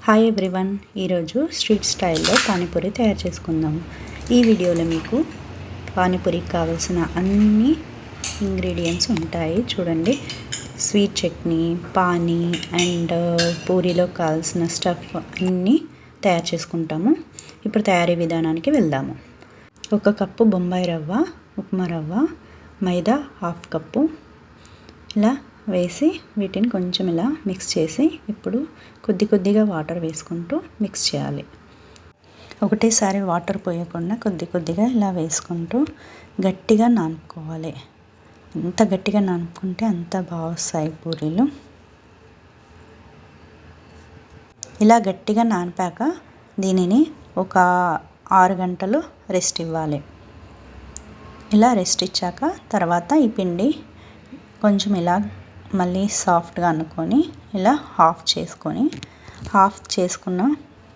Hi everyone, ఈరోజు street స్టైల్లో పానీపూరి తయారు చేసుకుందాము. ఈ వీడియోలో మీకు పానీపూరికి కావాల్సిన అన్ని ఇంగ్రీడియంట్స్ ఉంటాయి. చూడండి, స్వీట్ చట్నీ, పానీ అండ్ పూరీలో కావాల్సిన స్టఫ్ అన్నీ తయారు చేసుకుంటాము. ఇప్పుడు తయారీ విధానానికి వెళ్దాము. 1 కప్పు బొంబాయి రవ్వ, ఉప్మా రవ్వ, మైదా 1/2 కప్పు ఇలా వేసి వీటిని కొంచెం ఇలా మిక్స్ చేసి ఇప్పుడు కొద్దిగా వాటర్ వేసుకుంటూ మిక్స్ చేయాలి. ఒకటేసారి వాటర్ పోయకుండా కొద్దిగా ఇలా వేసుకుంటూ గట్టిగా నానుకోవాలి. ఎంత గట్టిగా నానుకుంటే అంత బాగా వస్తాయి పూరీలు. ఇలా గట్టిగా నానిపాక దీనిని ఒక 6 గంటలు రెస్ట్ ఇవ్వాలి. ఇలా రెస్ట్ ఇచ్చాక తర్వాత ఈ పిండి కొంచెం ఇలా మళ్ళీ సాఫ్ట్గా అనుకొని ఇలా హాఫ్ చేసుకున్న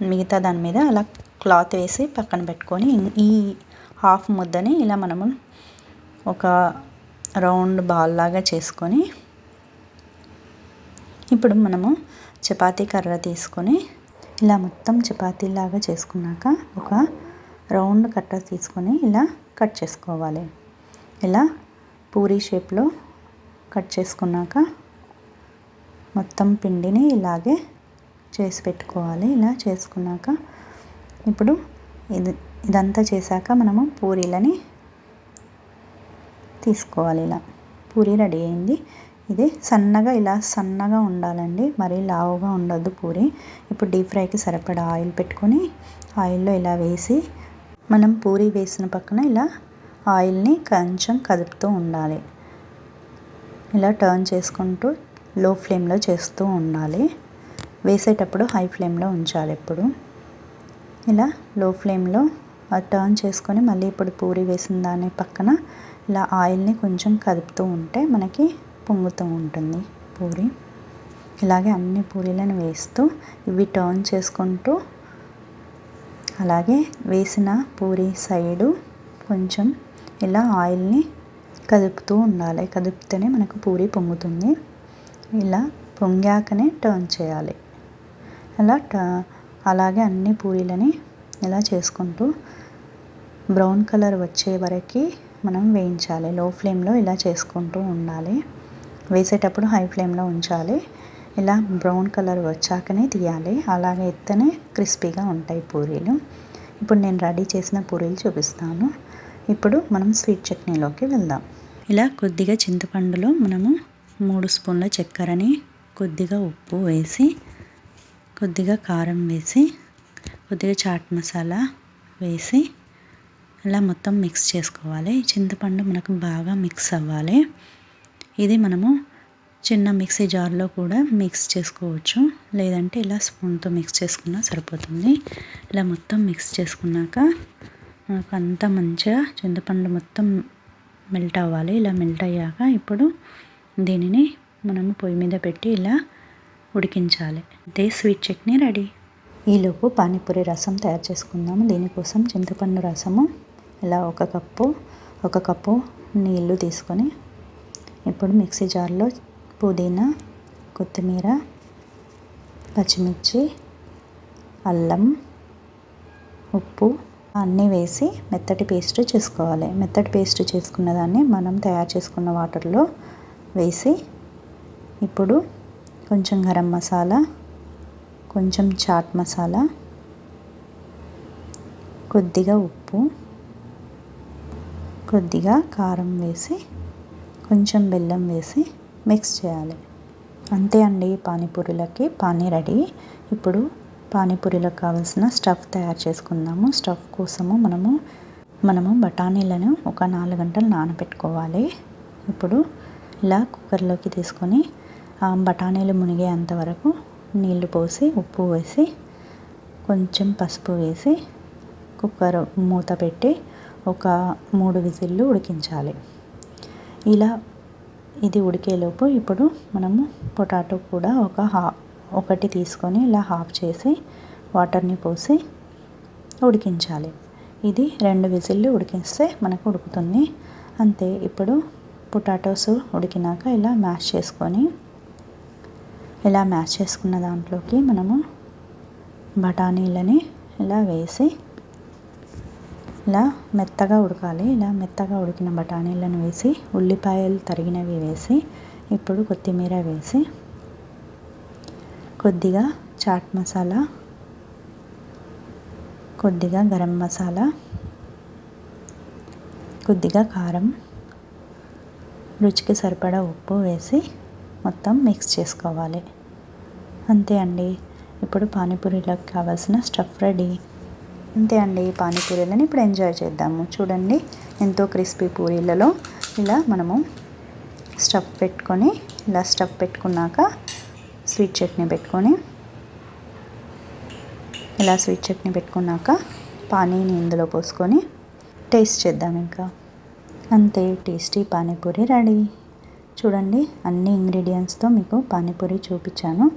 మిగతా దాని మీద అలా క్లాత్ వేసి పక్కన పెట్టుకొని ఈ హాఫ్ ముద్దని ఇలా మనము ఒక రౌండ్ బాల్ లాగా చేసుకొని ఇప్పుడు మనము చపాతీ కర్ర తీసుకొని ఇలా మొత్తం చపాతీలాగా చేసుకున్నాక ఒక రౌండ్ కట్ట తీసుకొని ఇలా కట్ చేసుకోవాలి. ఇలా పూరీ షేప్లో కట్ చేసుకున్నాక మొత్తం పిండిని ఇలాగే చేసి పెట్టుకోవాలి. ఇలా చేసుకున్నాక ఇప్పుడు ఇదంతా చేశాక మనము పూరీలని తీసుకోవాలి. ఇలా పూరీ రెడీ అయింది. ఇది సన్నగా ఉండాలండి, మరీ లావుగా ఉండదు పూరీ. ఇప్పుడు డీప్ ఫ్రైకి సరిపడా ఆయిల్ పెట్టుకొని ఆయిల్లో ఇలా వేసి మనం పూరీ వేసిన పక్కన ఇలా ఆయిల్ని కొంచెం కదుపుతూ ఉండాలి. ఇలా టర్న్ చేసుకుంటూ లో ఫ్లేమ్లో చేస్తూ ఉండాలి. వేసేటప్పుడు హై ఫ్లేమ్లో ఉంచాలి. ఎప్పుడు ఇలా లో ఫ్లేమ్లో టర్న్ చేసుకొని మళ్ళీ ఇప్పుడు పూరీ వేసిన దాని పక్కన ఇలా ఆయిల్ని కొంచెం కదుపుతూ ఉంటే మనకి పొంగుతూ ఉంటుంది పూరీ. ఇలాగే అన్ని పూరీలను వేస్తూ ఇవి టర్న్ చేసుకుంటూ అలాగే వేసిన పూరీ సైడు కొంచెం ఇలా ఆయిల్ని కదుపుతూ ఉండాలి. కదిపితేనే మనకు పూరీ పొంగుతుంది. ఇలా పొంగాకనే టర్న్ చేయాలి. అలాగే అన్ని పూరీలని ఇలా చేసుకుంటూ బ్రౌన్ కలర్ వచ్చే వరకు మనం వేయించాలి. లో ఫ్లేమ్లో ఇలా చేసుకుంటూ ఉండాలి. వేసేటప్పుడు హై ఫ్లేమ్లో ఉంచాలి. ఇలా బ్రౌన్ కలర్ వచ్చాకనే తీయాలి. అలాగే ఎత్తనే క్రిస్పీగా ఉంటాయి పూరీలు. ఇప్పుడు నేను రెడీ చేసిన పూరీలు చూపిస్తాను. ఇప్పుడు మనం స్వీట్ చట్నీలోకి వెళ్దాం. ఇలా కొద్దిగా చింతపండులో మనము 3 స్పూన్ల చక్కెరని, కొద్దిగా ఉప్పు వేసి, కొద్దిగా కారం వేసి, కొద్దిగా చాట్ మసాలా వేసి ఇలా మొత్తం మిక్స్ చేసుకోవాలి. చింతపండు మనకు బాగా మిక్స్ అవ్వాలి. ఇది మనము చిన్న మిక్సీ జార్లో కూడా మిక్స్ చేసుకోవచ్చు, లేదంటే ఇలా స్పూన్తో మిక్స్ చేసుకున్నా సరిపోతుంది. ఇలా మొత్తం మిక్స్ చేసుకున్నాక మనకు అంతా మంచిగా చింతపండు మొత్తం మెల్ట్ అవ్వాలి. ఇలా మెల్ట్ అయ్యాక ఇప్పుడు దీనిని మనము పొయ్యి మీద పెట్టి ఇలా ఉడికించాలి. అదే స్వీట్ చట్నీ రెడీ. ఈలోపు పానీపూరి రసం తయారు చేసుకుందాము. దీనికోసం చింతపండు రసము ఇలా 1 కప్పు నీళ్ళు తీసుకొని ఇప్పుడు మిక్సీ జార్లో పుదీనా, కొత్తిమీర, పచ్చిమిర్చి, అల్లం, ఉప్పు అన్నీ వేసి మెత్తటి పేస్ట్ చేసుకోవాలి. మెత్తటి పేస్ట్ చేసుకున్న దాన్ని మనం తయారు చేసుకున్న వాటర్లో వేసి ఇప్పుడు కొంచెం గరం మసాలా, కొంచెం చాట్ మసాలా, కొద్దిగా ఉప్పు, కొద్దిగా కారం వేసి కొంచెం బెల్లం వేసి మిక్స్ చేయాలి. అంతే అండి, పానీపూరీలకి పానీ రెడీ. ఇప్పుడు పానీపూరీలకు కావాల్సిన స్టఫ్ తయారు చేసుకుందాము. స్టఫ్ కోసము మనము బఠానీలను ఒక 4 గంటలు నానబెట్టుకోవాలి. ఇప్పుడు ఇలా కుక్కర్లోకి తీసుకొని బఠానీలు మునిగేంత వరకు నీళ్లు పోసి, ఉప్పు వేసి, కొంచెం పసుపు వేసి కుక్కర్ మూత పెట్టి ఒక 3 విజిల్లు ఉడికించాలి. ఇలా ఇది ఉడికేలోపు ఇప్పుడు మనము పొటాటో కూడా ఒకటి తీసుకొని ఇలా హాఫ్ చేసి వాటర్ని పోసి ఉడికించాలి. ఇది 2 విజిల్లు ఉడికిస్తే మనకు ఉడుకుతుంది. అంతే. ఇప్పుడు పొటాటోస్ ఉడికినాక ఇలా మ్యాష్ చేసుకున్న దాంట్లోకి మనము బఠానీలని ఇలా వేసి ఇలా మెత్తగా ఉడకాలి. ఇలా మెత్తగా ఉడికిన బఠానీలను వేసి ఉల్లిపాయలు తరిగినవి వేసి ఇప్పుడు కొత్తిమీర వేసి కొద్దిగా చాట్ మసాలా, కొద్దిగా గరం మసాలా, కొద్దిగా కారం, రుచికి సరిపడా ఉప్పు వేసి మొత్తం మిక్స్ చేసుకోవాలి. అంతే అండి, ఇప్పుడు పానీపూరీలకు కావాల్సిన స్టఫ్ రెడీ. అంతే అండి, పానీపూరీలను ఇప్పుడు ఎంజాయ్ చేద్దాము. చూడండి, ఎంతో క్రిస్పీ పూరీలలో ఇలా మనము స్టఫ్ పెట్టుకొని, ఇలా స్టఫ్ పెట్టుకున్నాక స్వీట్ చట్నీ పెట్టుకొని, ఇలా స్వీట్ చట్నీ పెట్టుకున్నాక పానీని ఇందులో పోసుకొని టేస్ట్ చేద్దాం. ఇంకా అంతే, టేస్టీ పానీపూరి రెడీ. చూడండి, అన్ని ఇంగ్రీడియంట్స్తో మీకు పానీపూరి చూపించాను.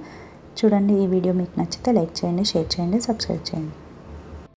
చూడండి, ఈ వీడియో మీకు నచ్చితే లైక్ చేయండి, షేర్ చేయండి, సబ్స్క్రైబ్ చేయండి.